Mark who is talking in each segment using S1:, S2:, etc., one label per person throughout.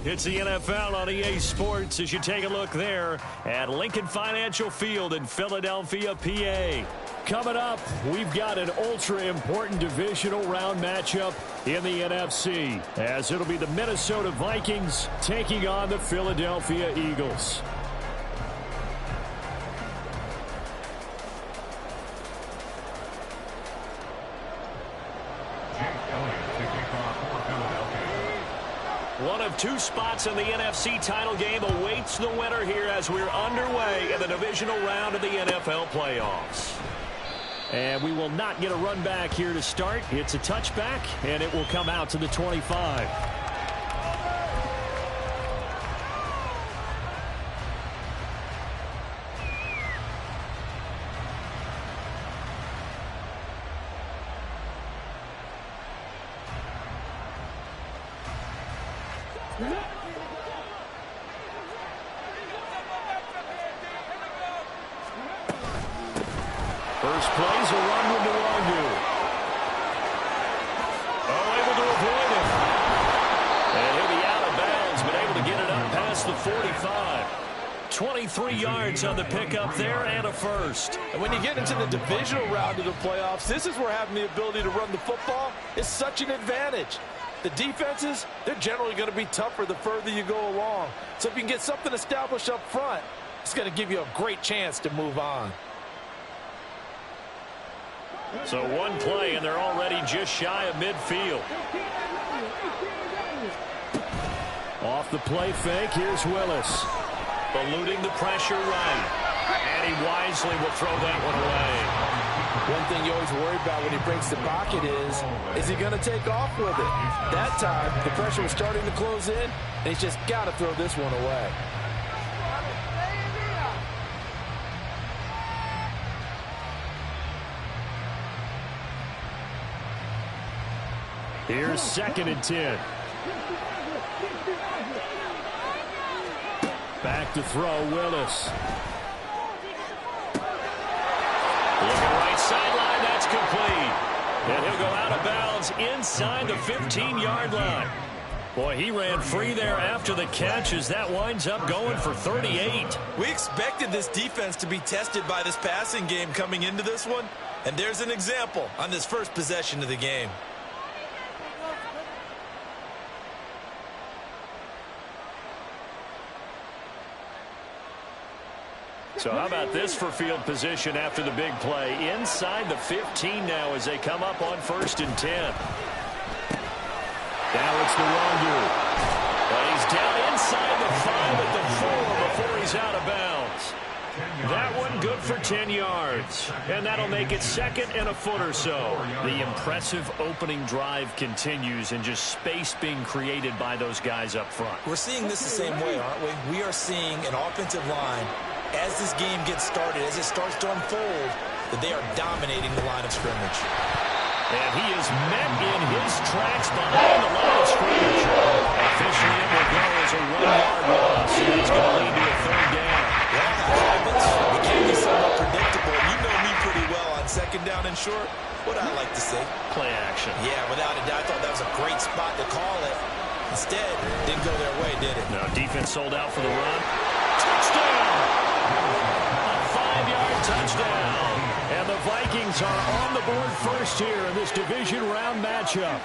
S1: It's the NFL on EA Sports as you take a look there at Lincoln Financial Field in Philadelphia, PA. Coming up, we've got an ultra-important divisional round matchup in the NFC, as it'll be the Minnesota Vikings taking on the Philadelphia Eagles. One of two spots in the NFC title game awaits the winner here as we're underway in the divisional round of the NFL playoffs. And we will not get a run back here to start. It's a touchback, and it will come out to the 25. First play's a run with Nwangu. Oh, able to avoid him. And he'll be out of bounds, but able to get it up past the 45. 23 yards on the pickup there and a first.
S2: And when you get into the divisional round of the playoffs, this is where having the ability to run the football is such an advantage. The defenses, they're generally going to be tougher the further you go along. So if you can get something established up front, it's going to give you a great chance to move on.
S1: So one play, and they're already just shy of midfield. Off the play fake, here's Willis. Eluding the pressure right. And he wisely will throw that one away.
S2: One thing you always worry about when he breaks the pocket is he going to take off with it? That time, the pressure was starting to close in, and he's just got to throw this one away.
S1: Here's 2nd and 10. Back to throw, Willis. Looking right sideline, that's complete. And he'll go out of bounds inside the 15-yard line. Boy, he ran free there after the catch as that winds up going for 38.
S3: We expected this defense to be tested by this passing game coming into this one. And there's an example on this first possession of the game.
S1: So how about this for field position after the big play? Inside the 15 now as they come up on 1st and 10. Now it's Nwangu. But he's down inside the 5 at the 4 before he's out of bounds. That one good for 10 yards. And that'll make it 2nd and a foot or so. The impressive opening drive continues and just space being created by those guys up front.
S3: We're seeing this the same way, aren't we? We are seeing an offensive line, as this game gets started, as it starts to unfold, that they are dominating the line of scrimmage.
S1: And he is met in his tracks behind the line of scrimmage. Officially, it will go as a 1-yard loss, and it's going to lead to a 3rd down.
S3: Yeah, that happens. It can be somewhat predictable. You know me pretty well on 2nd down and short. What I like to say?
S1: Play action.
S3: Yeah, without a doubt. I thought that was a great spot to call it. Instead, didn't go their way, did it?
S1: No, defense sold out for the run. Touchdown! A 5-yard touchdown. And the Vikings are on the board first here in this division round matchup.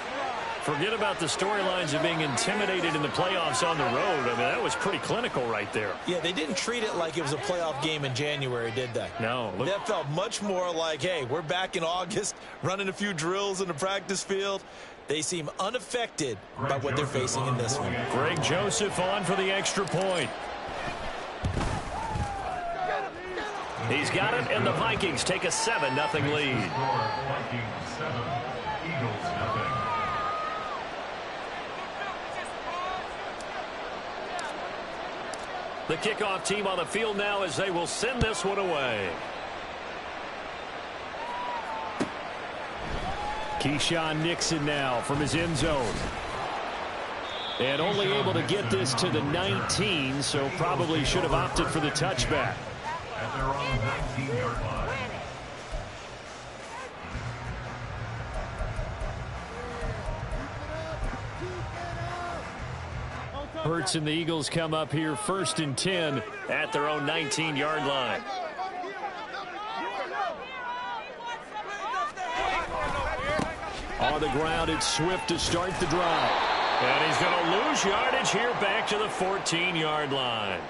S1: Forget about the storylines of being intimidated in the playoffs on the road. I mean, that was pretty clinical right there.
S3: Yeah, they didn't treat it like it was a playoff game in January, did they?
S1: No. Look.
S3: That felt much more like, hey, we're back in August, running a few drills in the practice field. They seem unaffected by what they're facing in this one.
S1: Greg Joseph on for the extra point. He's got it, and the Vikings take a 7-0 lead. The kickoff team on the field now as they will send this one away. Keyshawn Nixon now from his end zone. And only able to get this to the 19, so probably should have opted for the touchback.
S4: At their own 19-yard line.
S1: Hurts and the Eagles come up here 1st and 10 at their own 19-yard line. On the ground, it's Swift to start the drive. And he's going to lose yardage here back to the 14-yard line.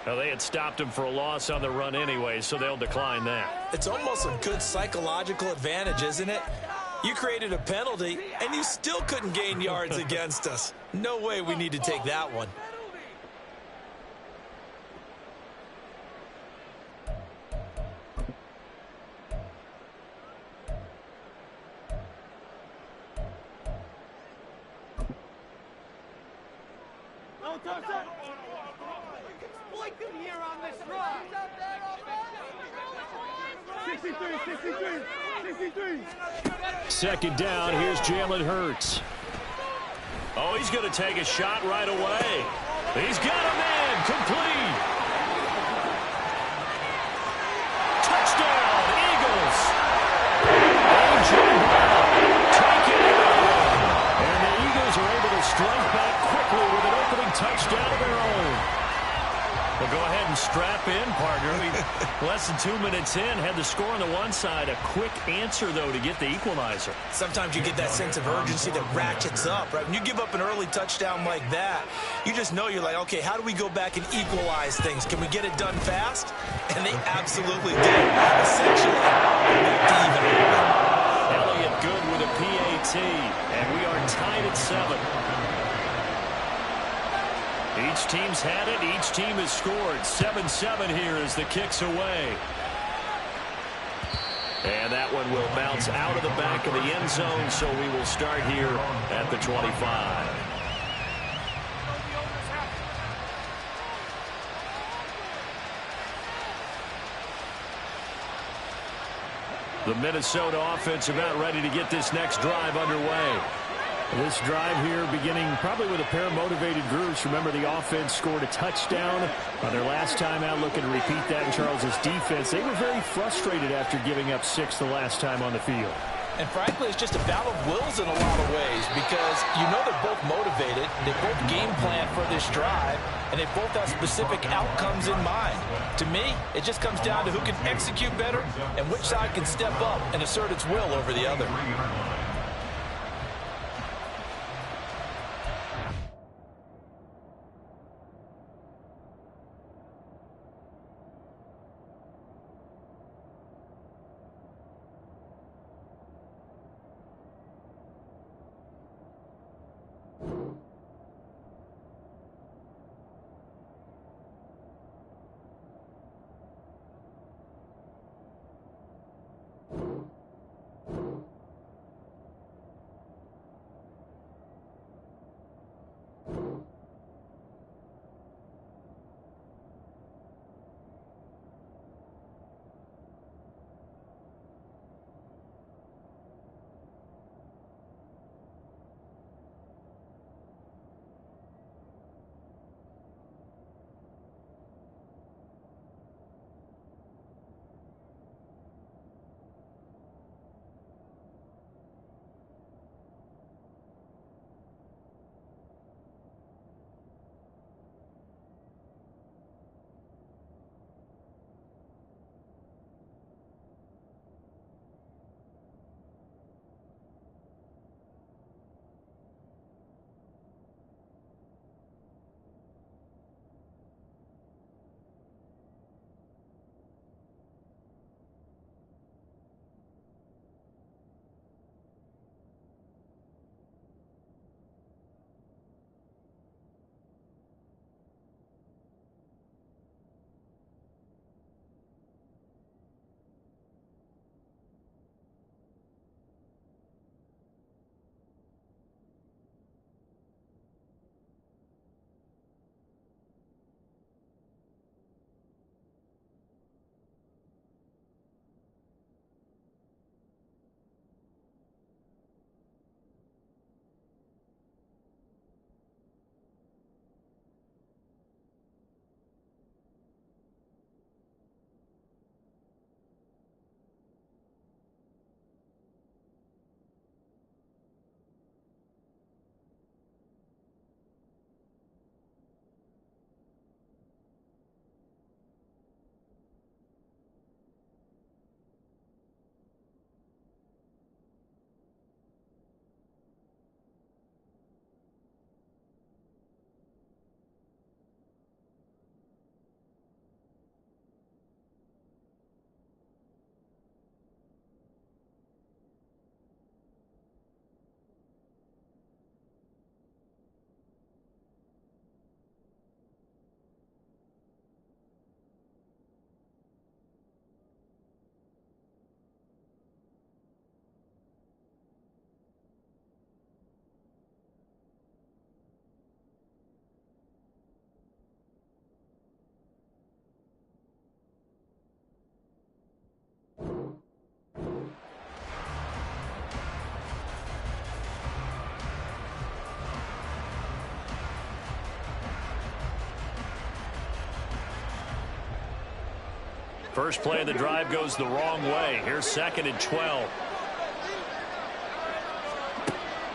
S1: Well, they had stopped him for a loss on the run anyway, so they'll decline that.
S3: It's almost a good psychological advantage, isn't it? You created a penalty, and you still couldn't gain yards against us. No way we need to take that one.
S1: Second down, here's Jalen Hurts. Oh, he's going to take a shot right away. He's got a man, complete. Touchdown, Eagles. A.J. Brown taking it away. And the Eagles are able to strike back quickly with an opening touchdown of their own. Well, go ahead and strap in, partner. Less than 2 minutes in, had the score on the one side. A quick answer, though, to get the equalizer.
S3: Sometimes you get that sense of urgency that ratchets up, right? When you give up an early touchdown like that, you just know you're like, okay, how do we go back and equalize things? Can we get it done fast? And they absolutely did. Essentially, to even happen.
S1: Elliott good with a PAT, and we are tied at 7. Each team's had it. Each team has scored. 7-7 here as the kick's away. And that one will bounce out of the back of the end zone, so we will start here at the 25. The Minnesota offense about ready to get this next drive underway. This drive here beginning probably with a pair of motivated groups. Remember, the offense scored a touchdown on their last time out, looking to repeat that in Charles's defense. They were very frustrated after giving up 6 the last time on the field.
S2: And frankly, it's just a battle of wills in a lot of ways because you know they're both motivated, they both game plan for this drive, and they both have specific outcomes in mind. To me, it just comes down to who can execute better and which side can step up and assert its will over the other.
S1: First play of the drive goes the wrong way. Here's 2nd and 12.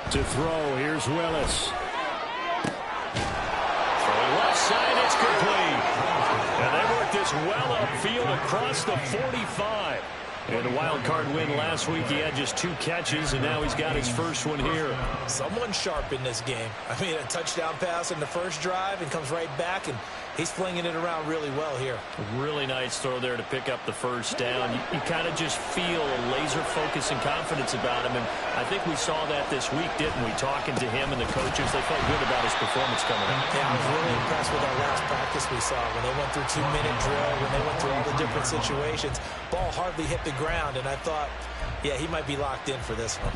S1: To throw, here's Willis. Throwing left side, it's complete. And they work this well upfield across the 45. And a wild card win last week, he had just 2 catches, and now he's got his first one here.
S3: Someone sharp in this game. I mean, a touchdown pass in the first drive and comes right back, and he's flinging it around really well here.
S1: A really nice throw there to pick up the first down. You kind of just feel a laser focus and confidence about him, and I think we saw that this week, didn't we? Talking to him and the coaches, they felt good about his performance coming up.
S3: Yeah, I was really impressed with our last practice we saw when they went through 2-minute drill, when they went through all the different situations. Ball hardly hit the ground, and I thought, yeah, he might be locked in for this one.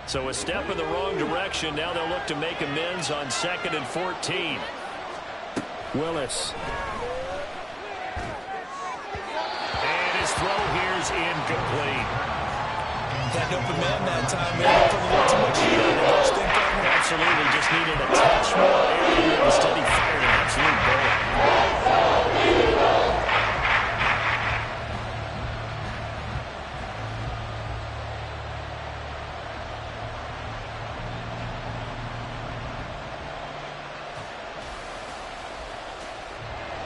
S1: So a step in the wrong direction. Now they'll look to make amends on 2nd and 14. Willis. And his throw here's incomplete.
S3: Had an open man that time. Maybe put a little too much heat on it.
S1: Absolutely. Just needed a touch more area. Instead, he fired an absolute bullet.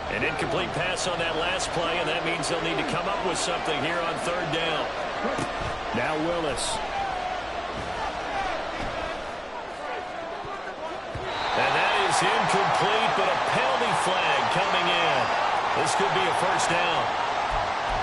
S1: An incomplete pass on that last play, and that means they'll need to come up with something here on 3rd down. Now Willis. And that is incomplete, but a penalty flag coming in. This could be a first down.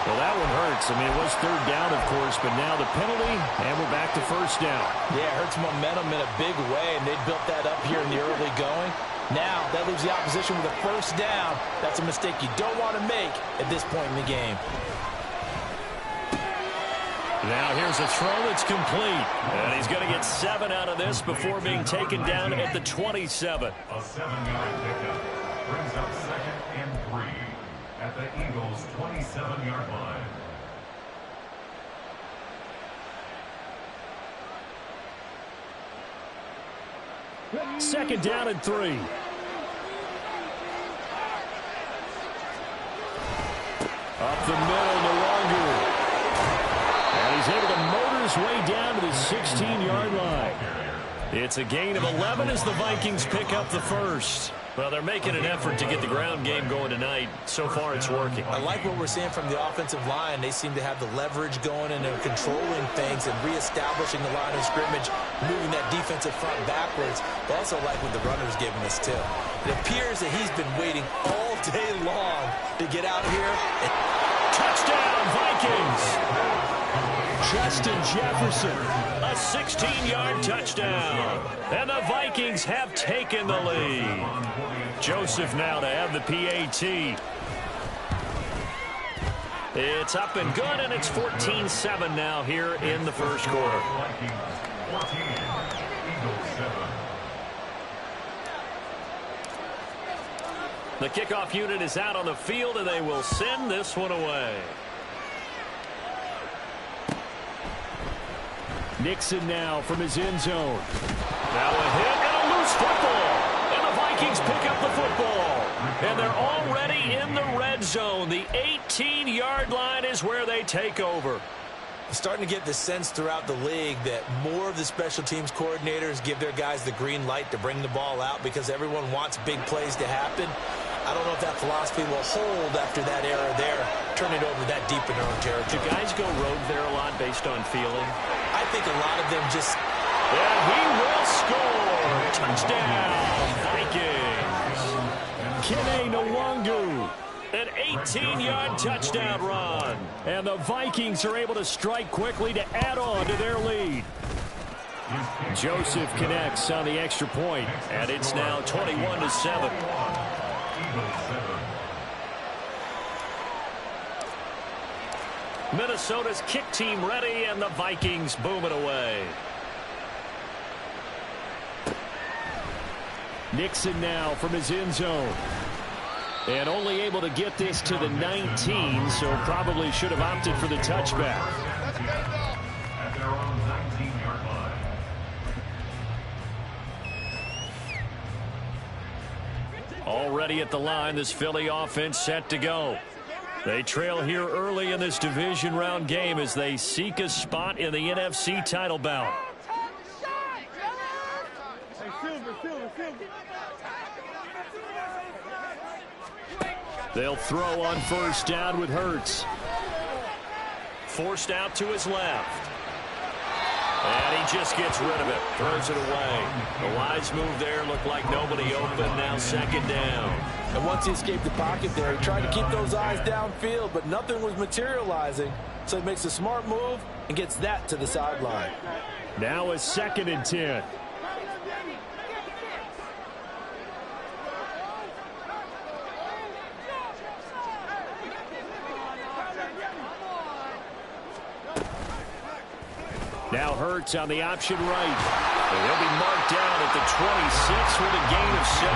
S1: Well, that one hurts. I mean, it was 3rd down, of course, but now the penalty, and we're back to first down.
S2: Yeah, it hurts momentum in a big way, and they built that up here in the early going. Now, that leaves the opposition with a first down. That's a mistake you don't want to make at this point in the game.
S1: Now here's a throw that's complete. And he's going to get 7 out of this before being taken down at the 27.
S4: A 7-yard pickup brings up 2nd and 3 at the Eagles' 27-yard line.
S1: 2nd down and 3. Up the middle, Nwangu. And he's able to motor his way down to the 16-yard line. It's a gain of 11 as the Vikings pick up the first. Well, they're making an effort to get the ground game going tonight. So far, it's working.
S3: I like what we're seeing from the offensive line. They seem to have the leverage going, and they're controlling things and reestablishing the line of scrimmage, moving that defensive front backwards. But also like what the runner's giving us, too. It appears that he's been waiting all day long to get out here.
S1: Touchdown, Vikings! Justin Jefferson, a 16-yard touchdown. And the Vikings have taken the lead. Joseph now to have the PAT. It's up and good, and it's 14-7 now here in the first quarter. The kickoff unit is out on the field, and they will send this one away. Nixon now from his end zone. Now a hit and a loose football. And the Vikings pick up the football. And they're already in the red zone. The 18-yard line is where they take over.
S3: Starting to get the sense throughout the league that more of the special teams coordinators give their guys the green light to bring the ball out because everyone wants big plays to happen. I don't know if that philosophy will hold after that era there, turning it over that deep in their own territory.
S1: Do guys go rogue there a lot based on feeling?
S3: I think a lot of them just...
S1: And he will score! Touchdown, Vikings! Kene Nwangu. An 18-yard touchdown run. And the Vikings are able to strike quickly to add on to their lead. Joseph connects on the extra point, and it's now 21-7. Minnesota's kick team ready, and the Vikings boom it away. Nixon now from his end zone. And only able to get this to the 19, so probably should have opted for the touchback.
S4: At their own 19-yard line.
S1: Already at the line, this Philly offense set to go. They trail here early in this division round game as they seek a spot in the NFC title bout. They'll throw on first down with Hurts. Forced out to his left. And he just gets rid of it. Throws it away. The wise move there. Looked like nobody open. Now second down.
S2: And once he escaped the pocket there, he tried to keep those eyes downfield, but nothing was materializing. So he makes a smart move and gets that to the sideline.
S1: Now a 2nd and 10. Now Hurts on the option right. And he'll be marked down at the 26 with a gain of 7.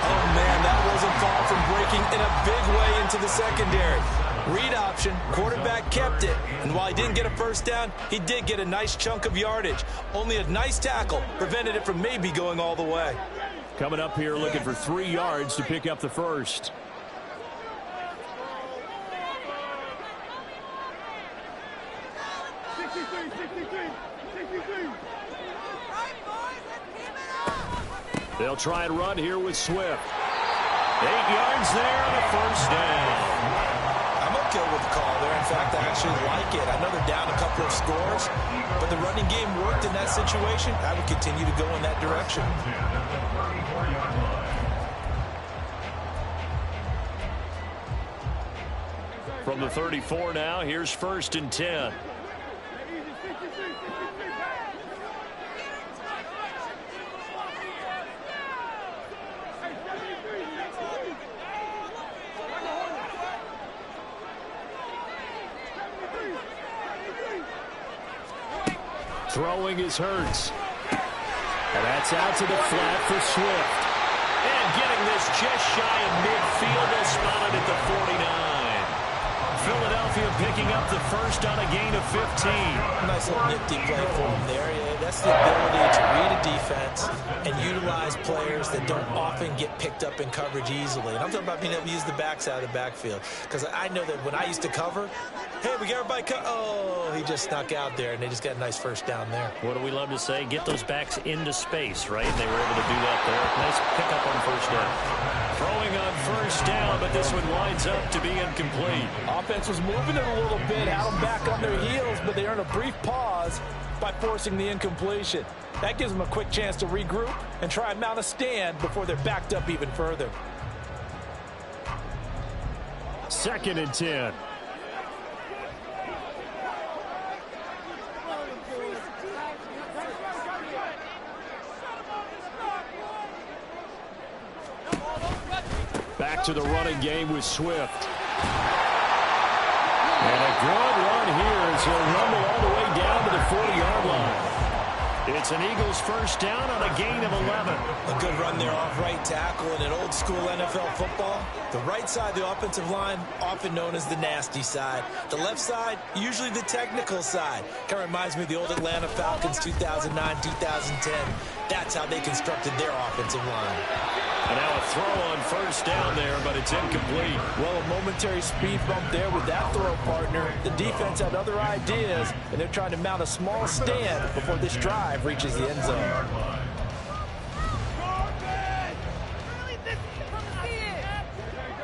S2: Oh, man, that wasn't far from breaking in a big way into the secondary. Read option, quarterback kept it. And while he didn't get a first down, he did get a nice chunk of yardage. Only a nice tackle prevented it from maybe going all the way.
S1: Coming up here looking for 3 yards to pick up the first. They'll try and run here with Swift. 8 yards there and a first down.
S3: I'm okay with the call there. In fact, I actually like it. I know they're down a couple of scores, but the running game worked in that situation. I would continue to go in that direction.
S1: From the 34 now, here's 1st and 10. Throwing is Hurts. And that's out to the flat for Swift. And getting this just shy of midfield. They'll spot it at the 49. Philadelphia picking up the first on a gain of 15.
S3: Nice little nifty play for him there. Yeah, that's the ability to read a defense and utilize players that don't often get picked up in coverage easily. And I'm talking about being able to use the backside of the backfield. Because I know that when I used to cover, hey, we got everybody oh, he just snuck out there, and they just got a nice first down there.
S1: What do we love to say? Get those backs into space, right? They were able to do that there. Nice pickup on first down. Throwing on first down, but this one winds up to be incomplete.
S2: Offense was moving it a little bit, had them back on their heels, but they earned a brief pause by forcing the incompletion. That gives them a quick chance to regroup and try and mount a stand before they're backed up even further.
S1: 2nd and 10. Back to the running game with Swift. And a good run here as he'll rumble all the way down to the 40-yard line. It's an Eagles first down on a gain of 11.
S3: A good run there off right tackle in an old school NFL football. The right side of the offensive line, often known as the nasty side. The left side, usually the technical side. Kind of reminds me of the old Atlanta Falcons 2009, 2010. That's how they constructed their offensive line.
S1: And now a throw on first down there, but it's incomplete.
S2: Well, a momentary speed bump there with that throw partner. The defense had other ideas, and they're trying to mount a small stand before this drive reaches the end zone.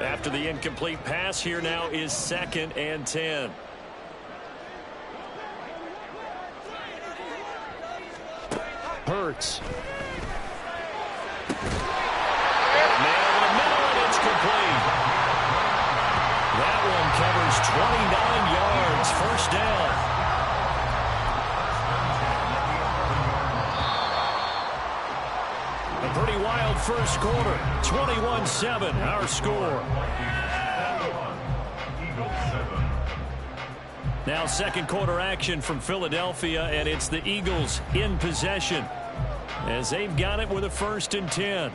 S1: After the incomplete pass, here now is 2nd and 10. Hurts. That one covers 29 yards. First down. A pretty wild first quarter. 21-7, our score. Now second quarter action from Philadelphia, and it's the Eagles in possession as they've got it with a 1st and 10.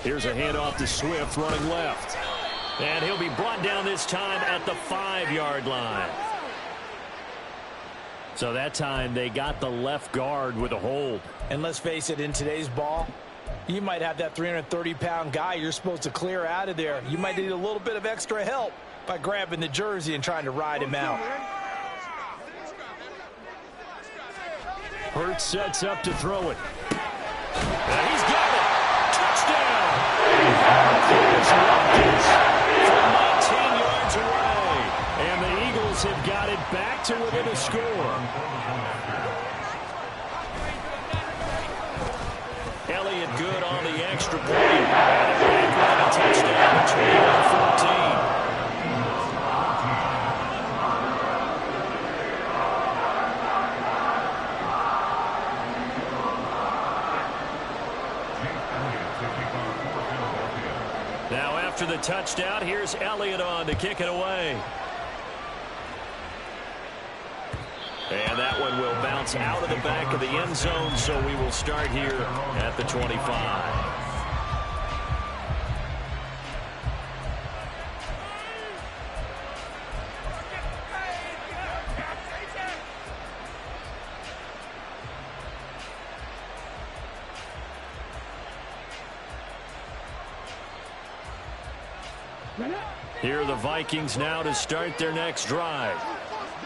S1: Here's a handoff to Swift running left. And he'll be brought down this time at the 5-yard line. So that time they got the left guard with a hold.
S3: And let's face it, in today's ball, you might have that 330-pound guy you're supposed to clear out of there. You might need a little bit of extra help by grabbing the jersey and trying to ride him out.
S1: Hurts sets up to throw it. And he's got it. Touchdown. Here's Watkins from 19 yards away. And the Eagles have got it back to within a score. Elliott good on the extra point. And back on a touchdown, 21-14. Now after the touchdown, here's Elliott on to kick it away. And that one will bounce out of the back of the end zone, so we will start here at the 25. Here are the Vikings now to start their next drive.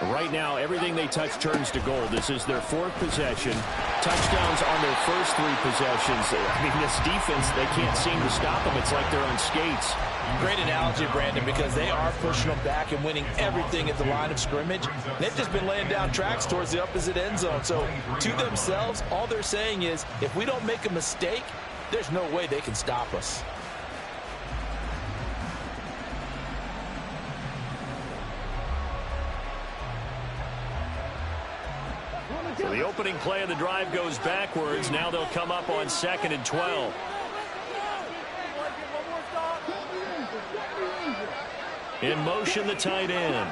S1: Right now, everything they touch turns to gold. This is their 4th possession. Touchdowns on their first 3 possessions. I mean, this defense, they can't seem to stop them. It's like they're on skates.
S3: Great analogy, Brandon, because they are pushing them back and winning everything at the line of scrimmage. They've just been laying down tracks towards the opposite end zone. So to themselves, all they're saying is, if we don't make a mistake, there's no way they can stop us.
S1: So the opening play of the drive goes backwards. Now they'll come up on 2nd and 12. In motion, the tight end.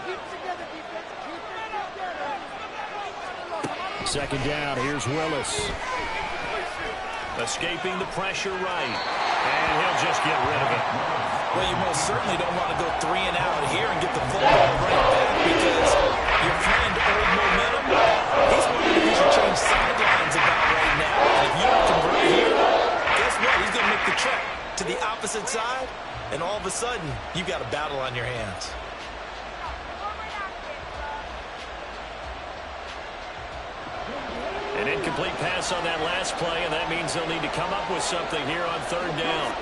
S1: 2nd down, here's Willis. Escaping the pressure right. And he'll just get rid of it.
S3: Well, you most certainly don't want to go 3 and out here and get the football right back, because your friend Old Momentum, he's wondering if he should change sidelines about right now. And if you don't convert here, guess what? He's going to make the trek to the opposite side, and all of a sudden, you've got a battle on your hands.
S1: An incomplete pass on that last play, and that means they'll need to come up with something here on 3rd down.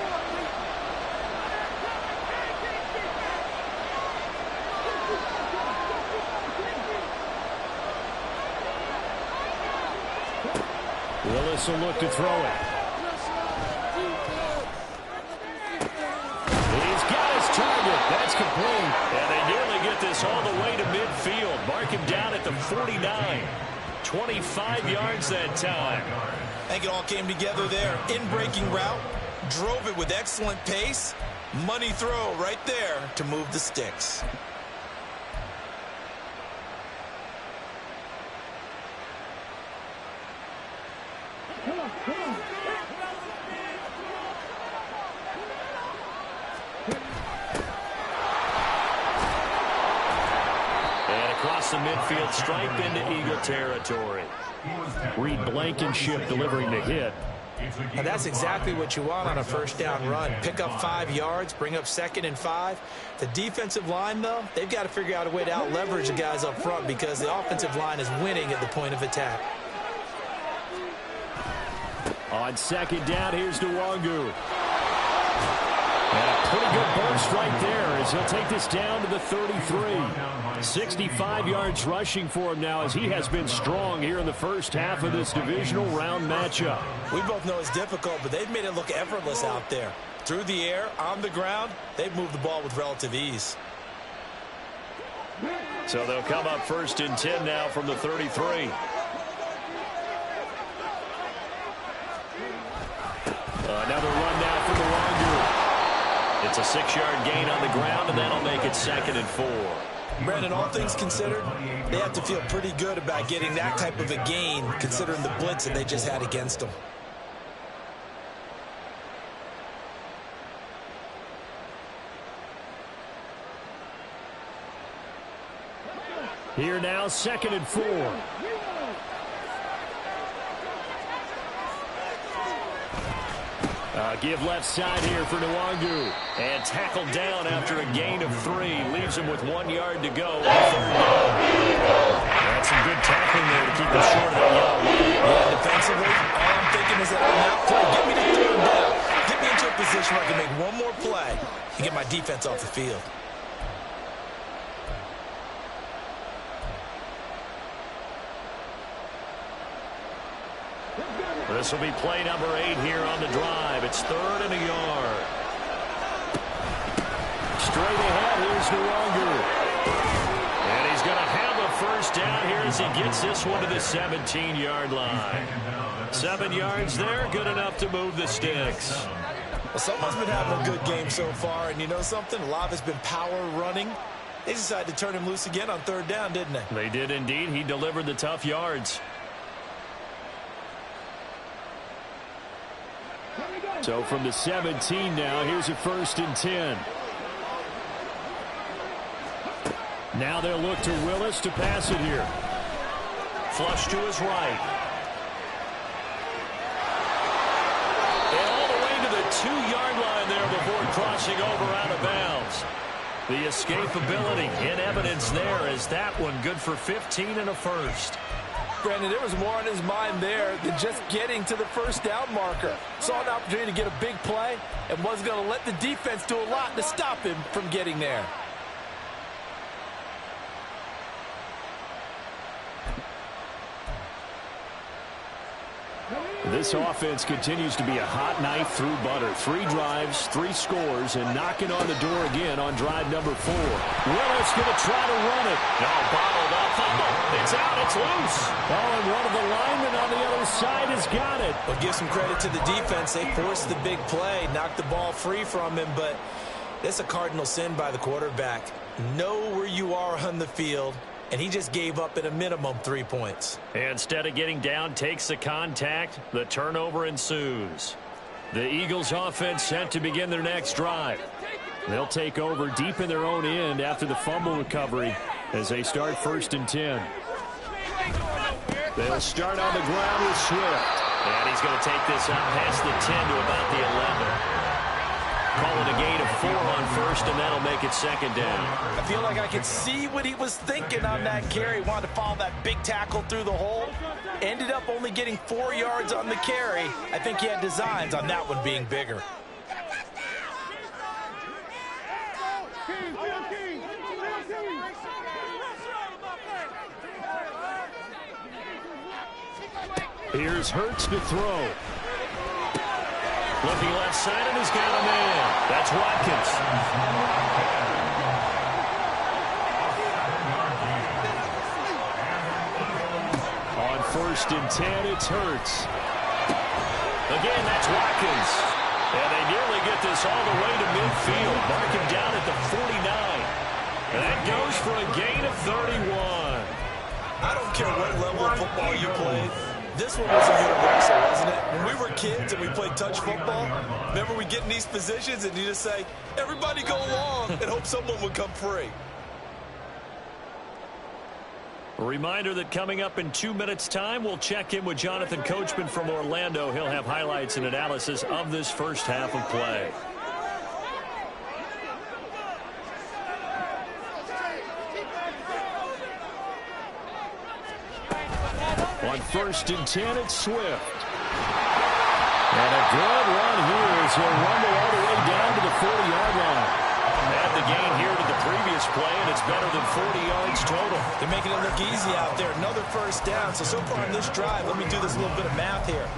S1: Willis will look to throw it. He's got his target. That's complete. And they nearly get this all the way to midfield. Mark him down at the 49. 25 yards that time.
S3: I think it all came together there. In-breaking route, drove it with excellent pace. Money throw right there to move the sticks.
S1: And across the midfield stripe into Eagle territory. Reed Blankenship delivering the hit.
S3: And that's exactly what you want on a 1st down run. Pick up 5 yards, bring up 2nd and 5. The defensive line, though, they've got to figure out a way to out-leverage the guys up front, because the offensive line is winning at the point of attack.
S1: On 2nd down, here's Nwangu. And a pretty good burst right there as he'll take this down to the 33. 65 yards rushing for him now, as he has been strong here in the first half of this divisional round matchup.
S3: We both know it's difficult, but they've made it look effortless out there. Through the air, on the ground, they've moved the ball with relative ease.
S1: So they'll come up 1st and 10 now from the 33. Another run now for Nwangu. It's a 6-yard gain on the ground, and that'll make it 2nd and 4.
S3: Brandon, all things considered, they have to feel pretty good about getting that type of a gain, considering the blitz that they just had against them.
S1: Here now, 2nd and 4. Give left side here for Nwangu. And tackled down after a gain of 3. Leaves him with 1 yard to go. That's some good tackling there to keep him short of that yellow line.
S3: Yeah, defensively, all I'm thinking is that on that play, get me to 3rd down. Get me into a position where I can make one more play and get my defense off the field.
S1: This will be play number 8 here on the drive. It's 3rd and a yard. Straight ahead, here's Nwangu. And he's going to have a 1st down here as he gets this one to the 17-yard line. 7 yards there, good enough to move the sticks.
S3: Well, someone's been having a good game so far, and you know something? A lot of it's been power running. They decided to turn him loose again on 3rd down, didn't they?
S1: They did indeed. He delivered the tough yards. So from the 17 now, here's a 1st and 10. Now they'll look to Willis to pass it here. Flush to his right. And all the way to the 2-yard line there before crossing over out of bounds. The escapability in evidence there as that one good for 15 and a 1st.
S2: Brandon, there was more on his mind there than just getting to the 1st down marker. Saw an opportunity to get a big play and was going to let the defense do a lot to stop him from getting there.
S1: This offense continues to be a hot knife through butter. 3 drives, 3 scores, and knocking on the door again on drive number 4. Willis going to try to run it. No, bottled up. It's out. It's loose. Oh, and one of the linemen on the other side has got it.
S3: Well, give some credit to the defense. They forced the big play, knocked the ball free from him, but that's a cardinal sin by the quarterback. Know where you are on the field, and he just gave up at a minimum 3 points.
S1: Instead of getting down, takes the contact. The turnover ensues. The Eagles offense set to begin their next drive. They'll take over deep in their own end after the fumble recovery as they start 1st and 10. They'll start on the ground with Swift. And he's going to take this out past the 10 to about the 11. Call it a gain of 4 on 1st, and that'll make it 2nd down.
S3: I feel like I could see what he was thinking on that carry. Wanted to follow that big tackle through the hole. Ended up only getting 4 yards on the carry. I think he had designs on that one being bigger.
S1: Here's Hurts to throw. Looking left side, and he's got a man. That's Watkins. On 1st and 10, it's Hurts. Again, that's Watkins. And they nearly get this all the way to midfield. Mark him down at the 49. And that goes for a gain of 31.
S3: I don't care what level of football you played. This one was a universal, wasn't it? When we were kids and we played touch football, remember we get in these positions and you just say, everybody go along, and hope someone would come free.
S1: A reminder that coming up in 2 minutes' time, we'll check in with Jonathan Coachman from Orlando. He'll have highlights and analysis of this 1st half of play. On 1st and 10, it's Swift. And a good run here as he'll rumble all the way down to the 40-yard line. Add the gain here to the previous play, and it's better than 40 yards total.
S3: They're making it look easy out there. Another 1st down. So far in this drive, let me do this little bit of math here.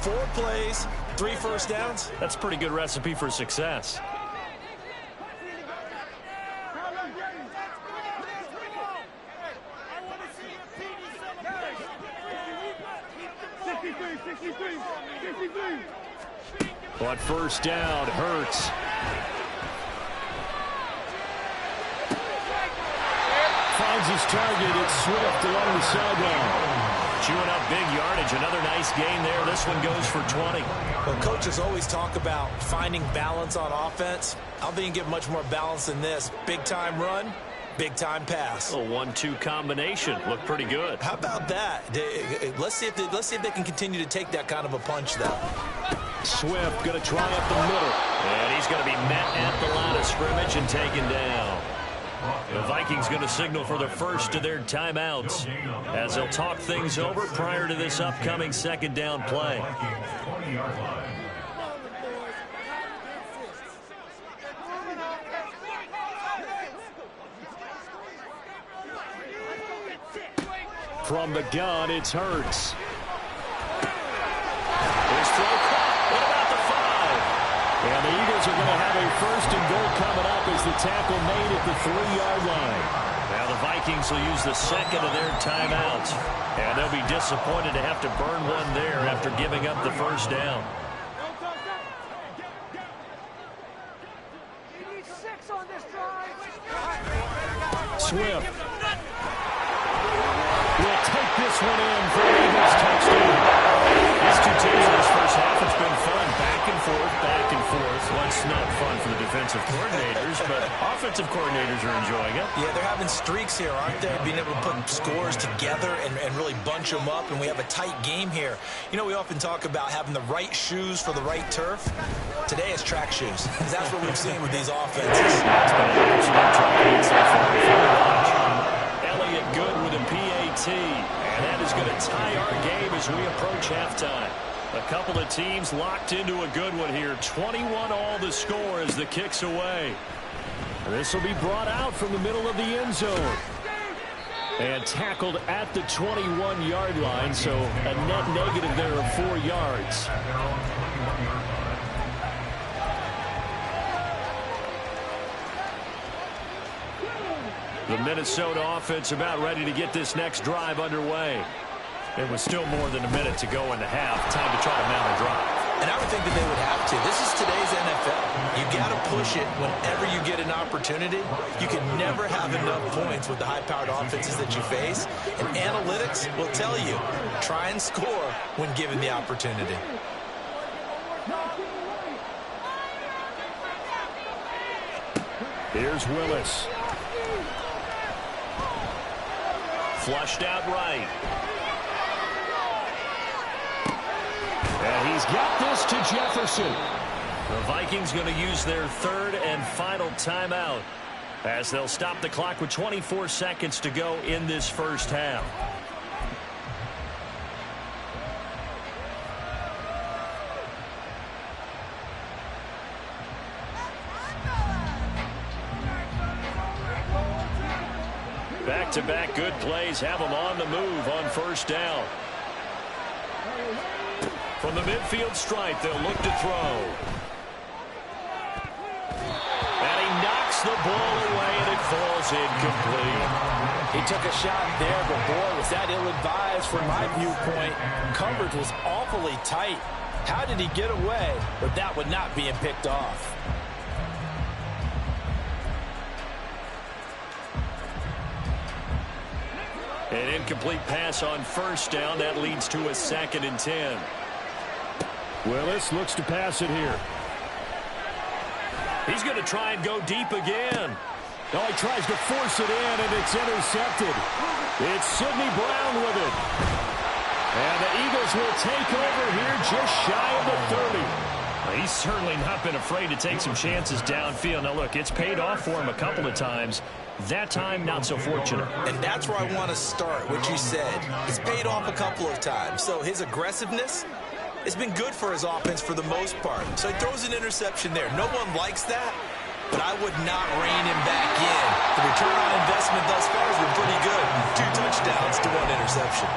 S3: 4 plays, 3 1st downs.
S1: That's a pretty good recipe for success. On 1st down, Hurts. Finds his target. It's Swift along the sideline. Chewing up big yardage. Another nice gain there. This one goes for 20.
S3: Well, coaches always talk about finding balance on offense. I don't think you can get much more balance than this. Big-time run, Big-time pass.
S1: A 1-2 combination. Looked pretty good.
S3: How about that? Let's see if they can continue to take that kind of a punch, though.
S1: Swift going to try up the middle. And he's going to be met at the line of scrimmage and taken down. The Vikings going to signal for the first of their timeouts as they'll talk things over prior to this upcoming second down play. From the gun, it's Hurts. His throw caught. What about the 5? And the Eagles are going to have a first and goal coming up as the tackle made at the 3-yard line. Now the Vikings will use the second of their timeouts. And they'll be disappointed to have to burn one there after giving up the first down. Swift will take this one in for an Eagles touchdown. These two teams in this first half, it's been fun. Back and forth, back and forth. Well, it's not fun for the defensive coordinators, but offensive coordinators are enjoying it.
S3: Yeah, they're having streaks here, aren't they? Being able to put scores together and really bunch them up, and we have a tight game here. You know, we often talk about having the right shoes for the right turf. Today it's track shoes, because that's what we've seen with these offenses.
S1: It's been an absolute track so far. Elliott good with a PAT, and that is going to tie our game as we approach halftime. A couple of teams locked into a good one here. 21 all the score as the kick's away. This will be brought out from the middle of the end zone. And tackled at the 21-yard line, so a net negative there of 4 yards. The Minnesota offense about ready to get this next drive underway. There was still more than a minute to go in the half. Time to try to mount a drive.
S3: And I would think that they would have to. This is today's NFL. You got to push it whenever you get an opportunity. You can never have enough points with the high-powered offenses that you face. And analytics will tell you, try and score when given the opportunity.
S1: Here's Willis. Flushed out right. And he's got this to Jefferson. The Vikings going to use their third and final timeout as they'll stop the clock with 24 seconds to go in this first half. Back-to-back good plays have them on the move on first down. From the midfield stripe, they'll look to throw. And he knocks the ball away, and it falls incomplete.
S2: He took a shot there, but boy, was that ill-advised from my viewpoint. Coverage was awfully tight. How did he get away with that one not being picked off?
S1: An incomplete pass on first down. That leads to a 2nd and 10. Willis looks to pass it here. He's going to try and go deep again. No, he tries to force it in, and it's intercepted. It's Sidney Brown with it. And the Eagles will take over here just shy of the 30. He's certainly not been afraid to take some chances downfield. Now, look, it's paid off for him a couple of times. That time, not so fortunate.
S3: And that's where I want to start, what you said. It's paid off a couple of times. So his aggressiveness has been good for his offense for the most part. So he throws an interception there. No one likes that, but I would not rein him back in. The return on investment thus far has been pretty good. 2 touchdowns to 1 interception.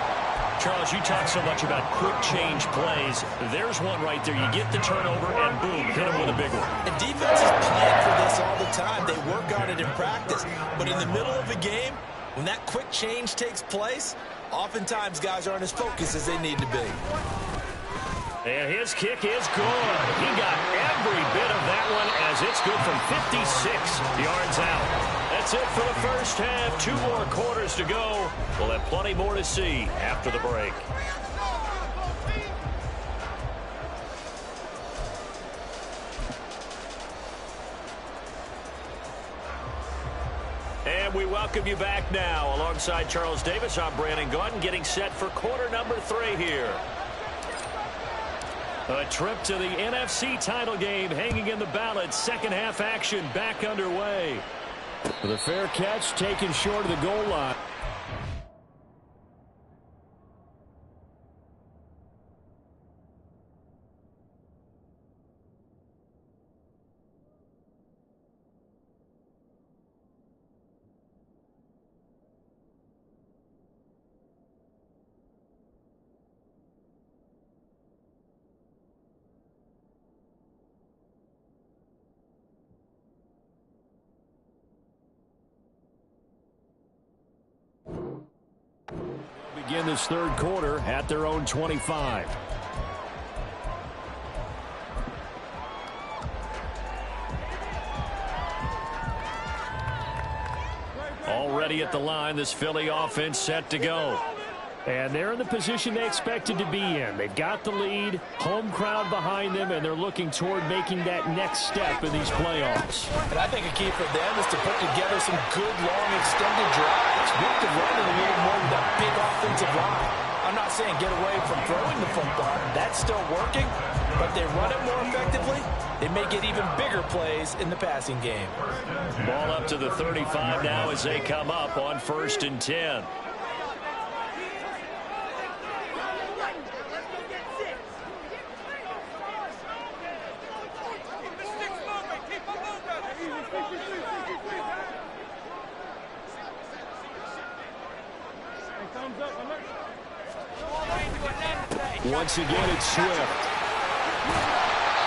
S1: Charles, you talk so much about quick change plays. There's one right there. You get the turnover, and boom, hit him with a big one.
S3: And defenses plan for this all the time. They work on it in practice. But in the middle of a game, when that quick change takes place, oftentimes guys aren't as focused as they need to be.
S1: And his kick is good. He got every bit of that one as it's good from 56 yards out. That's it for the first half. 2 more quarters to go. We'll have plenty more to see after the break. And we welcome you back now. Alongside Charles Davis, I'm Brandon Gaudin, getting set for quarter number 3 here. A trip to the NFC title game hanging in the balance. Second half action back underway. The fair catch taken short of the goal line. Begin this third quarter at their own 25. Already at the line, this Philly offense set to go. And they're in the position they expected to be in. They've got the lead, home crowd behind them, and they're looking toward making that next step in these playoffs.
S3: And I think a key for them is to put together some good, long, extended drives. Make the run a little more with that big offensive line. I'm not saying get away from throwing the football. That's still working. But they run it more effectively, they may get even bigger plays in the passing game.
S1: Ball up to the 35 now as they come up on 1st and 10. Once again, it's Swift.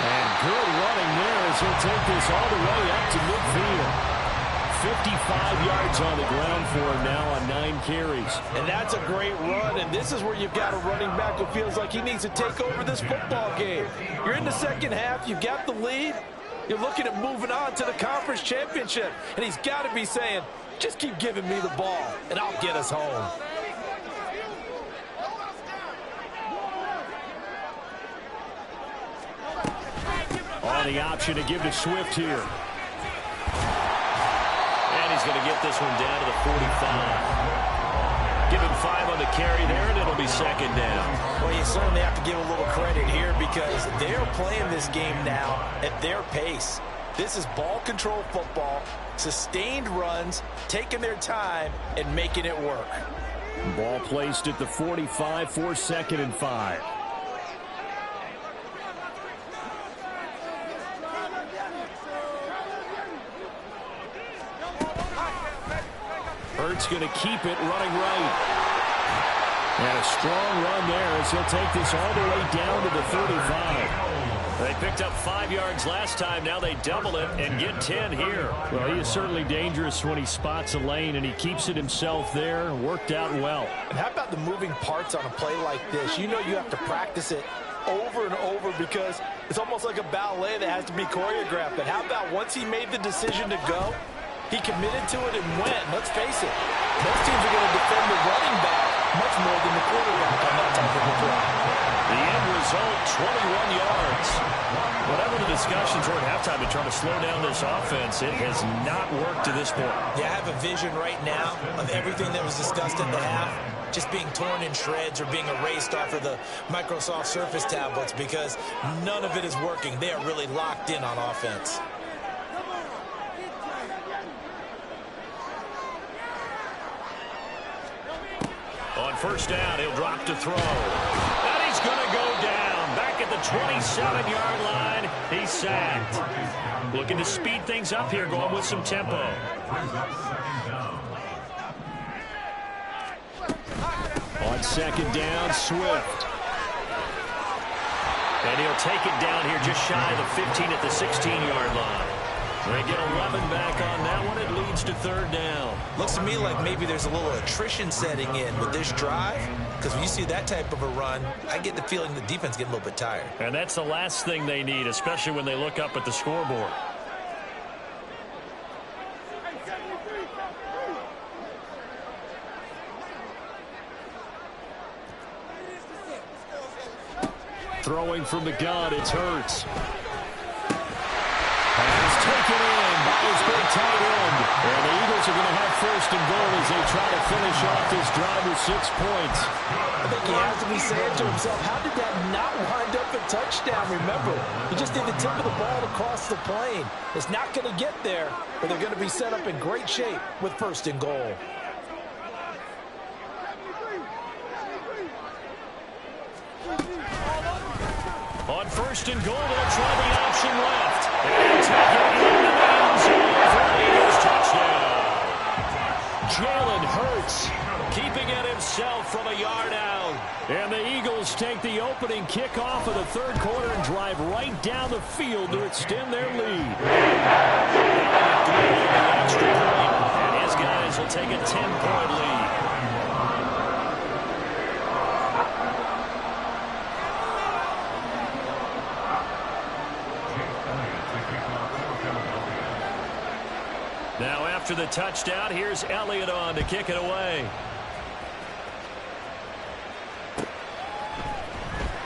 S1: And good running there as he'll take this all the way up to midfield. 55 yards on the ground for him now on 9 carries.
S2: And that's a great run, and this is where you've got a running back who feels like he needs to take over this football game. You're in the second half, you've got the lead, you're looking at moving on to the conference championship, and he's got to be saying, just keep giving me the ball, and I'll get us home.
S1: On the option to give to Swift here. And he's going to get this one down to the 45. Give him 5 on the carry there, and it'll be second down.
S3: Well, you certainly have to give a little credit here because they're playing this game now at their pace. This is ball control football, sustained runs, taking their time, and making it work.
S1: Ball placed at the 45 for 2nd and 5. Hurts going to keep it running right. And a strong run there as he'll take this all the way down to the 35. They picked up 5 yards last time. Now they double it and get 10 here. Well, he is certainly dangerous when he spots a lane, and he keeps it himself there. Worked out well.
S2: And how about the moving parts on a play like this? You know you have to practice it over and over because it's almost like a ballet that has to be choreographed. But how about once he made the decision to go, he committed to it and went. Let's face it, most teams are going to defend the running back much more than the quarterback on that type of a play.
S1: The end result, 21 yards. Whatever the discussions were at halftime to try to slow down this offense, it has not worked to this point.
S3: Yeah, I have a vision right now of everything that was discussed at the half just being torn in shreds or being erased off of the Microsoft Surface tablets because none of it is working. They are really locked in on offense.
S1: On 1st down, he'll drop to throw. And he's going to go down. Back at the 27-yard line, he's sacked. Looking to speed things up here, going with some tempo. On 2nd down, Swift. And he'll take it down here just shy of the 15 at the 16-yard line. They get 11 back on that one. It leads to 3rd down.
S3: Looks to me like maybe there's a little attrition setting in with this drive because when you see that type of a run, I get the feeling the defense getting a little bit tired.
S1: And that's the last thing they need, especially when they look up at the scoreboard. Throwing from the gun, it's Hurts. Pass taken in by his big tight end. And the Eagles are going to have first and goal as they try to finish off this drive with 6 points.
S2: I think he has to be saying to himself, how did that not wind up a touchdown? Remember, he just did the tip of the ball across the plane. It's not going to get there, but they're going to be set up in great shape with first and goal.
S1: On first and goal, they'll try the option left. And take it in the end zone for the Eagles touchdown. Jalen Hurts keeping it himself from a yard out. And the Eagles take the opening kickoff of the third quarter and drive right down the field to extend their lead. And his guys will take a 10-point lead. Now after the touchdown, here's Elliott on to kick it away.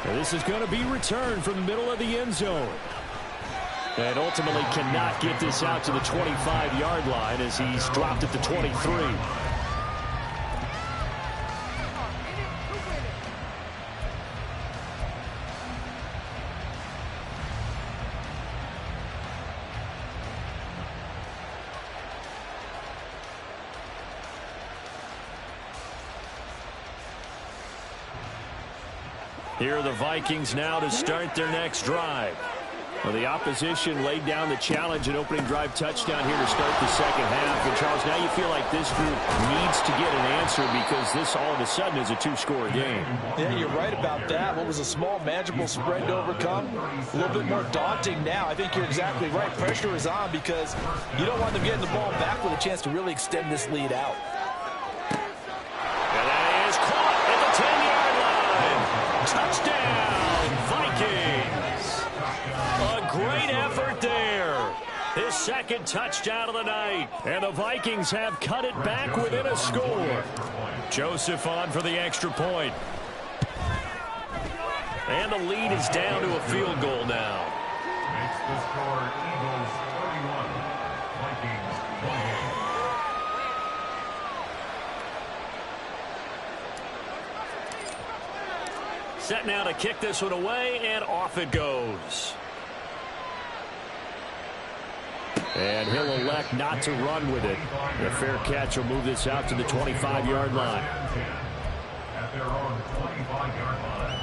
S1: And this is going to be returned from the middle of the end zone. And ultimately cannot get this out to the 25-yard line as he's dropped at the 23. Here are the Vikings now to start their next drive. Well, the opposition laid down the challenge and opening drive touchdown here to start the second half. And, Charles, now you feel like this group needs to get an answer because this all of a sudden is a two-score game.
S2: Yeah, you're right about that. What was a small, manageable spread to overcome, a little bit more daunting now. I think you're exactly right. Pressure is on because you don't want them getting the ball back with a chance to really extend this lead out.
S1: And that is caught at the 10-yard line. Touchdown, Vikings. A great effort there. His second touchdown of the night. And the Vikings have cut it back within a score. Joseph on for the extra point. And the lead is down to a field goal now.
S4: Makes the score Eagles 31, Vikings 28.
S1: Set now to kick this one away, and off it goes. And he'll elect not to run with it. The fair catch will move this out to the 25-yard line.
S4: At their own 25-yard line.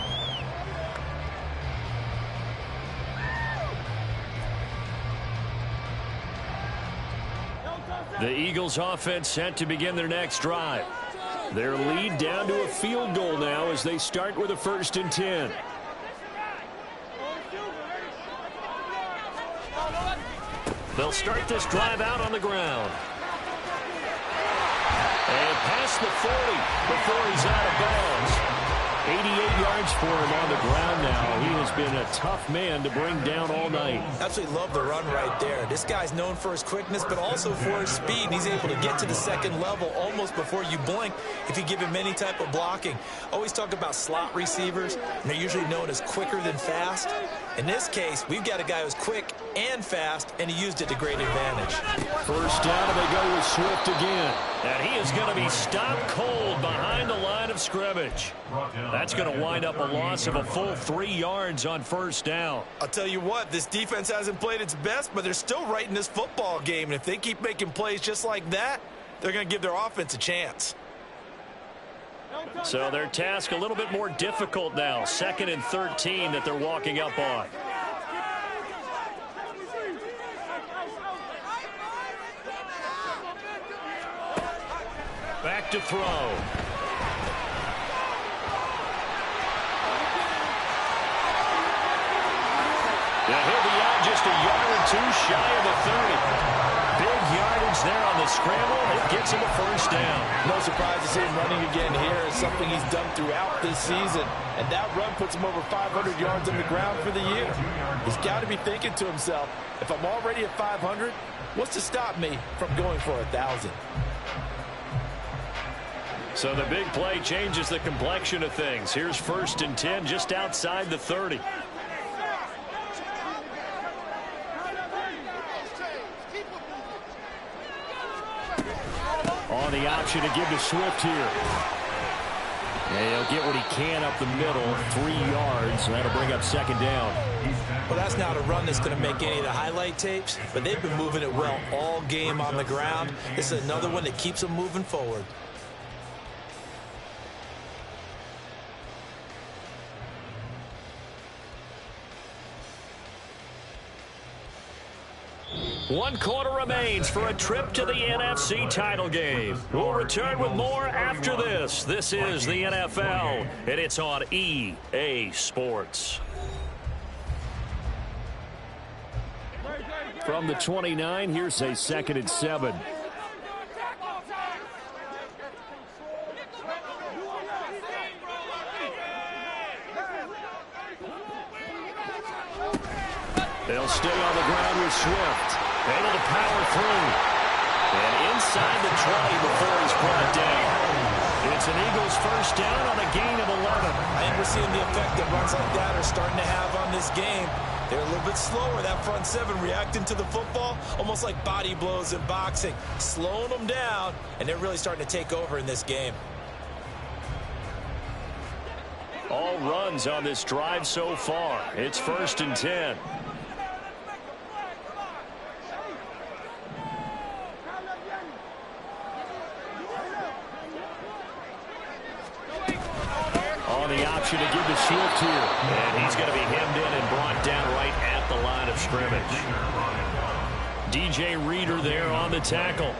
S1: The Eagles offense set to begin their next drive. Their lead down to a field goal now as they start with a 1st and 10. They'll start this drive out on the ground. And past the 40 before he's out of bounds. 88 yards for him on the ground now. He has been a tough man to bring down all night.
S3: Absolutely love the run right there. This guy's known for his quickness, but also for his speed. And he's able to get to the second level almost before you blink if you give him any type of blocking. Always talk about slot receivers, and they're usually known as quicker than fast. In this case, we've got a guy who's quick and fast, and he used it to great advantage.
S1: First down, and they go with Swift again. And he is going to be stopped cold behind the line of scrimmage. That's going to wind up a loss of a full 3 yards on first down.
S3: I'll tell you what, this defense hasn't played its best, but they're still right in this football game. And if they keep making plays just like that, they're going to give their offense a chance.
S1: So their task a little bit more difficult now. 2nd and 13 that they're walking up on. Back to throw. Yeah, he'll be out just a yard or two shy of the 30. Big yardage there on the scramble. It gets him a first down.
S2: No surprise to see him running again here. It's something he's done throughout this season. And that run puts him over 500 yards on the ground for the year. He's got to be thinking to himself, if I'm already at 500, what's to stop me from going for 1,000?
S1: So the big play changes the complexion of things. Here's 1st and 10 just outside the 30. On the option to give to Swift here. And he'll get what he can up the middle, 3 yards. That'll bring up second down.
S3: Well, that's not a run that's going to make any of the highlight tapes, but they've been moving it well all game on the ground. This is another one that keeps them moving forward.
S1: One quarter remains for a trip to the NFC title game. We'll return with more after this. This is the NFL, and it's on EA Sports. From the 29, here's a 2nd and 7. They'll stay on the ground with Swift. Able to power through. And inside the 20 before he's brought down. It's an Eagles first down on a gain of 11.
S3: And we're seeing the effect that runs like that are starting to have on this game. They're a little bit slower, that front 7, reacting to the football, almost like body blows in boxing, slowing them down, and they're really starting to take over in this game.
S1: All runs on this drive so far. It's 1st and 10. The option to give to Swift here. And he's going to be hemmed in and brought down right at the line of scrimmage. DJ Reader there on the tackle.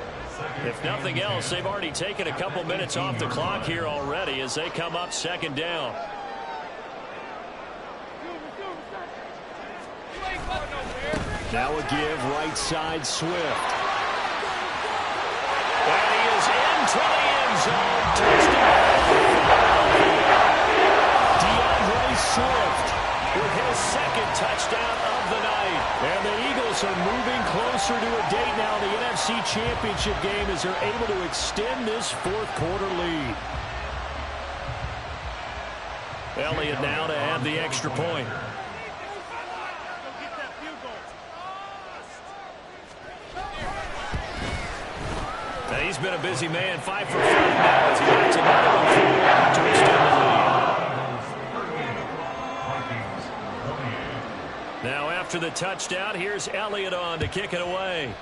S1: If nothing else, they've already taken a couple minutes off the clock here already as they come up 2nd down. Now a give right side Swift. And he is into the end zone. Touchdown. Swift with his 2nd touchdown of the night. And the Eagles are moving closer to a date now in the NFC Championship game as they're able to extend this 4th quarter lead. Elliott now to add the extra point. Now he's been a busy man, 5 for 5 now as he gets another one through to extend the lead. Now after the touchdown, here's Elliott on to kick it away.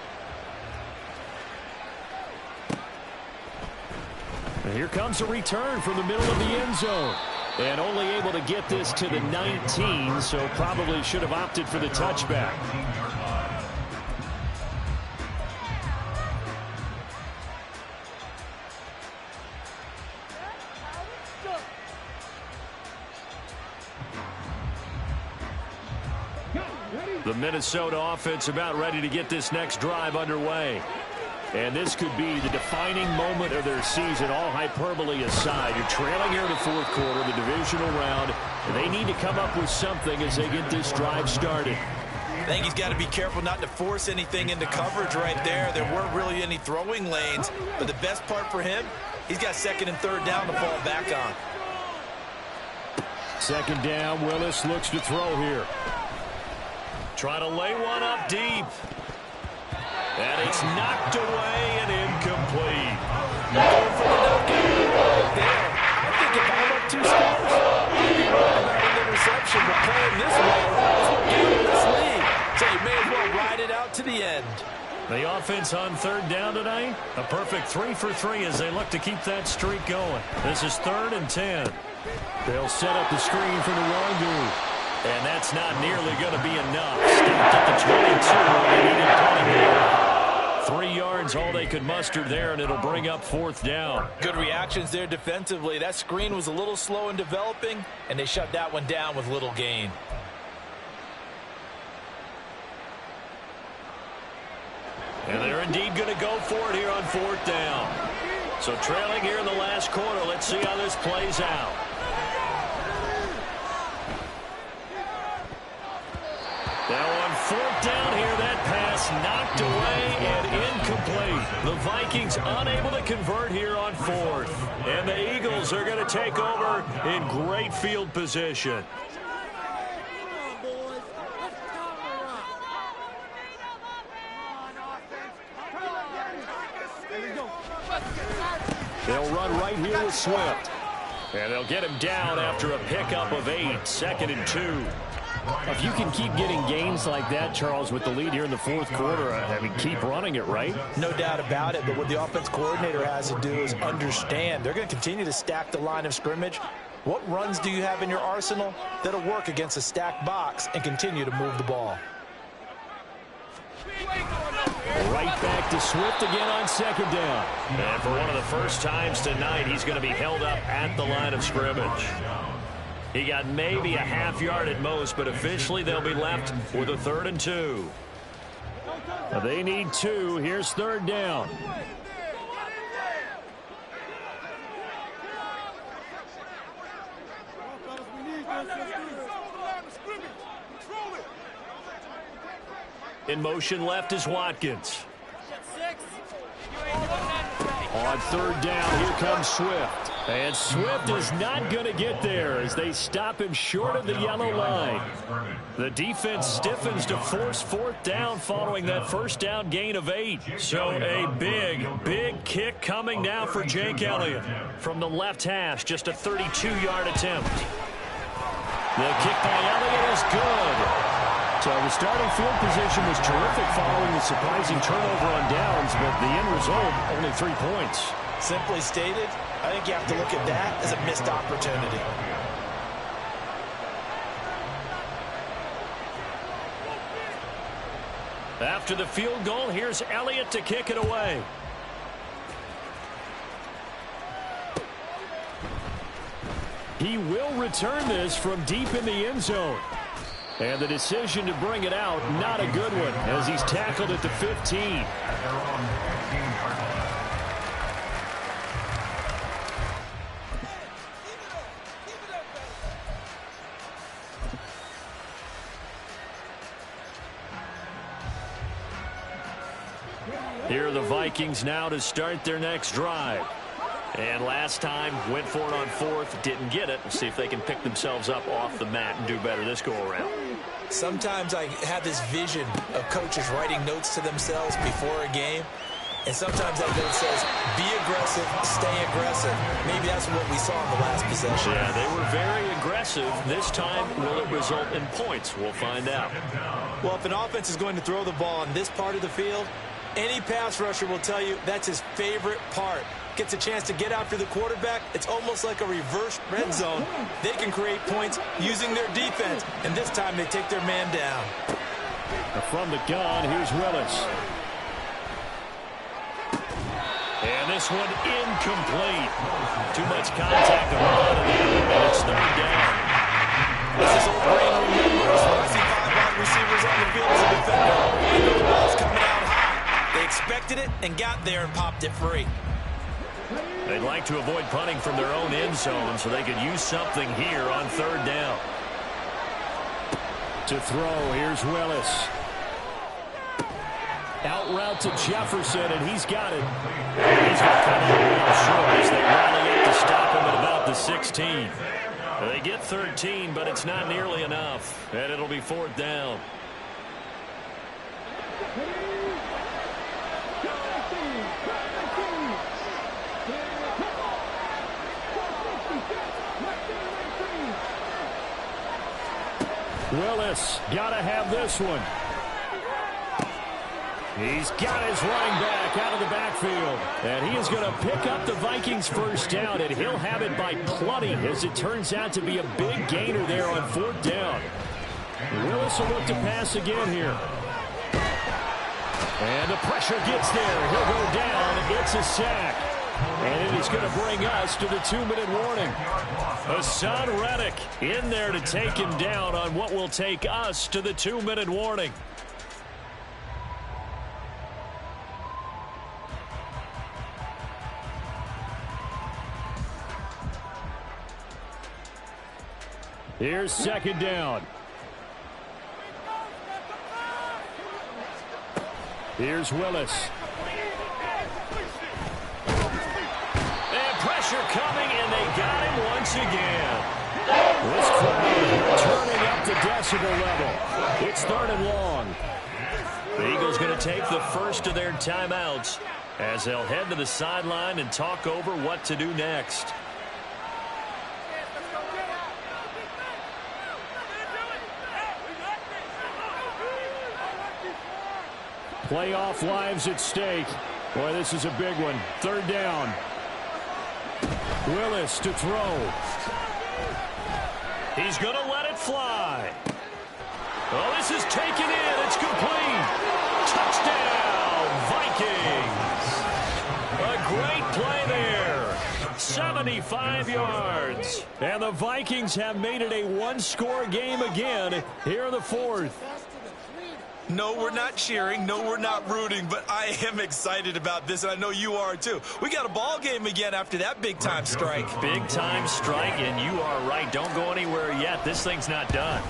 S1: And here comes a return from the middle of the end zone. And only able to get this to the 19, so probably should have opted for the touchback. The Minnesota offense about ready to get this next drive underway. And this could be the defining moment of their season, all hyperbole aside. You're trailing here in the 4th quarter, the divisional round, and they need to come up with something as they get this drive started.
S3: I think he's got to be careful not to force anything into coverage right there. There weren't really any throwing lanes, but the best part for him, he's got 2nd and 3rd down to fall back on.
S1: 2nd down, Willis looks to throw here. Try to lay one up deep. And it's knocked away and incomplete.
S2: Going for the knockout there. I think if I'm up 2 scores, I'd be worried about an interception. But playing this way is what gave him this lead. So you may as well ride it out to the end.
S1: The offense on 3rd down tonight. A perfect 3 for 3 as they look to keep that streak going. This is 3rd and 10. They'll set up the screen for the Rondu. And that's not nearly going to be enough. Stopped at the 22. They needed 20 more. 3 yards, all they could muster there, and it'll bring up 4th down.
S3: Good reactions there defensively. That screen was a little slow in developing, and they shut that one down with little gain.
S1: And they're indeed going to go for it here on 4th down. So trailing here in the last quarter. Let's see how this plays out. Now on 4th down here, that pass knocked away and incomplete. The Vikings unable to convert here on 4th. And the Eagles are going to take over in great field position. They'll run right here with Swift. And they'll get him down after a pickup of 8, 2nd and 2. If you can keep getting gains like that, Charles, with the lead here in the fourth quarter, I mean, keep running it, right?
S3: No doubt about it, but what the offense coordinator has to do is understand. They're going to continue to stack the line of scrimmage. What runs do you have in your arsenal that'll work against a stacked box and continue to move the ball?
S1: Right back to Swift again on 2nd down. And for one of the first times tonight, he's going to be held up at the line of scrimmage. He got maybe a half yard at most, but officially they'll be left with a 3rd and 2. They need 2. Here's 3rd down. In motion left is Watkins. On 3rd down, here comes Swift. And Swift is not going to get there as they stop him short of the yellow line. The defense stiffens to force 4th down following that 1st down gain of 8. So a big kick coming now for Jake Elliott. From the left hash, just a 32-yard attempt. The kick by Elliott is good. So the starting field position was terrific following the surprising turnover on downs, but the end result, only 3 points.
S3: Simply stated, I think you have to look at that as a missed opportunity.
S1: After the field goal, here's Elliott to kick it away. He will return this from deep in the end zone. And the decision to bring it out, not a good one, as he's tackled at the 15. Here are the Vikings now to start their next drive. And last time, went for it on 4th, didn't get it. We'll see if they can pick themselves up off the mat and do better this go-around.
S3: Sometimes I have this vision of coaches writing notes to themselves before a game. And sometimes that note says, be aggressive, stay aggressive. Maybe that's what we saw in the last possession.
S1: Yeah, they were very aggressive. This time, will it result in points? We'll find out.
S3: Well, if an offense is going to throw the ball on this part of the field, any pass rusher will tell you that's his favorite part. Gets a chance to get after the quarterback. It's almost like a reverse red zone. They can create points using their defense, and this time they take their man down.
S1: From the gun, here's Willis. And this one incomplete. Too much contact on the end, and it's 3rd down.
S3: This is old brain remembers. When I see 5 wide receivers on the field as a defender, I know the ball's coming out high. They expected it and got there and popped it free.
S1: They'd like to avoid punting from their own end zone so they could use something here on 3rd down. To throw, here's Willis. Out route to Jefferson, and he's got it. And he's going to come out real short as they rally up to stop him at about the 16. They get 13, but it's not nearly enough. And it'll be 4th down. Willis, gotta have this one. He's got his running back out of the backfield. And he is going to pick up the Vikings' 1st down, and he'll have it by plenty, as it turns out to be a big gainer there on 4th down. Willis will look to pass again here. And the pressure gets there. He'll go down. It's a sack. And it is going to bring us to the 2-minute warning. Hassan Reddick in there to take him down on what will take us to the 2-minute warning. Here's 2nd down. Here's Willis. And pressure coming, and they got him once again. This crowd turning up the decibel level. It's 3rd and long. The Eagles going to take the first of their timeouts as they'll head to the sideline and talk over what to do next. Playoff lives at stake. Boy, this is a big one. Third down. Willis to throw. He's going to let it fly. Oh, this is taken in. It's complete. Touchdown, Vikings. A great play there. 75 yards. And the Vikings have made it a one-score game again here in the fourth.
S3: No, we're not cheering. No, we're not rooting, but I am excited about this, and I know you are too. We got a ball game again after that big-time strike.
S1: Big-time strike, and you are right. Don't go anywhere yet. This thing's not done.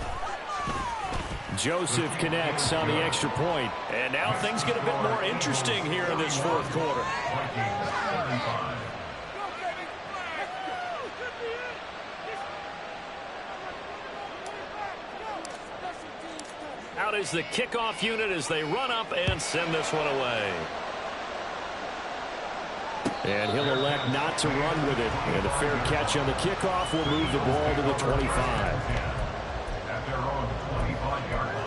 S1: Joseph connects on the extra point. And now things get a bit more interesting here in this fourth quarter. Out is the kickoff unit as they run up and send this one away. And he'll elect not to run with it. And a fair catch on the kickoff will move the ball to the 25.
S4: At their own 25-yard line.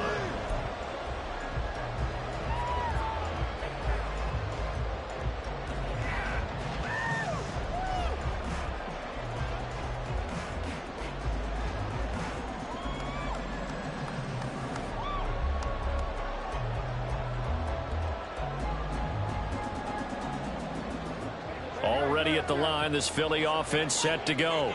S1: Already at the line, this Philly offense set to go.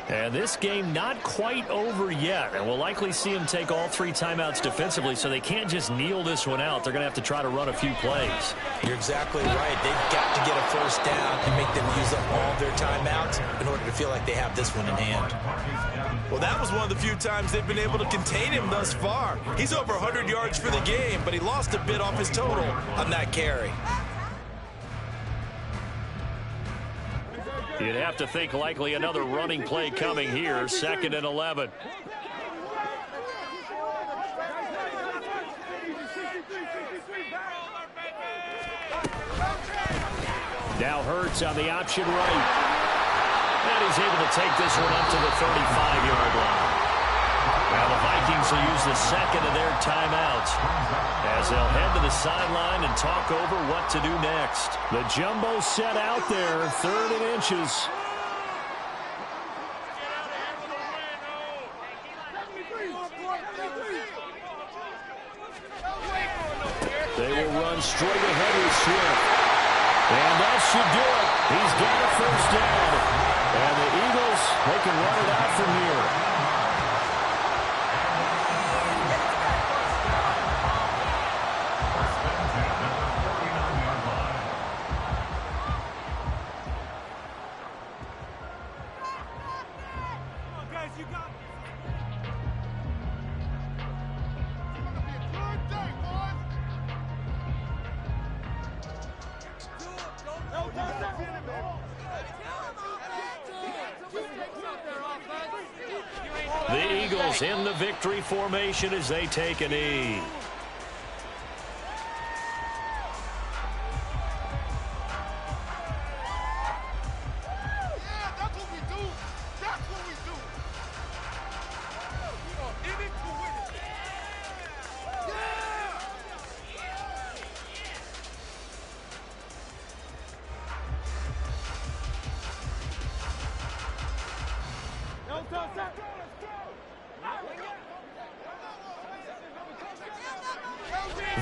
S1: And this game not quite over yet. And we'll likely see them take all three timeouts defensively, so they can't just kneel this one out. They're going to have to try to run a few plays.
S3: You're exactly right. They've got to get a first down and make them use up all their timeouts in order to feel like they have this one in hand. Well, that was one of the few times they've been able to contain him thus far. He's over 100 yards for the game, but he lost a bit off his total on that carry.
S1: You'd have to think likely another running play coming here. 2nd and 11. Now Hurts on the option right. And he's able to take this one up to the 35-yard line. Now the Vikings will use the second of their timeouts as they'll head to the sideline and talk over what to do next. The jumbo set out there, 3rd and inches. They will run straight ahead with Swift. And that should do it. He's got a first down. And the Eagles, they can run it out from here. The Eagles in the victory formation as they take a knee.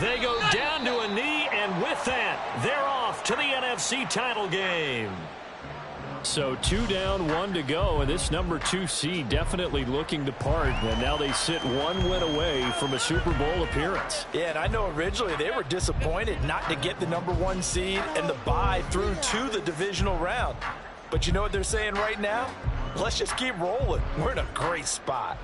S1: They go down to a knee, and with that, they're off to the NFC title game. So 2 down, 1 to go, and this number 2 seed definitely looking the part, and now they sit 1 win away from a Super Bowl appearance.
S2: Yeah, and I know originally they were disappointed not to get the number 1 seed and the bye through to the divisional round. But you know what they're saying right now? Let's just keep rolling. We're in a great spot.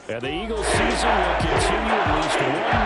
S1: And the Eagles season will continue at least one more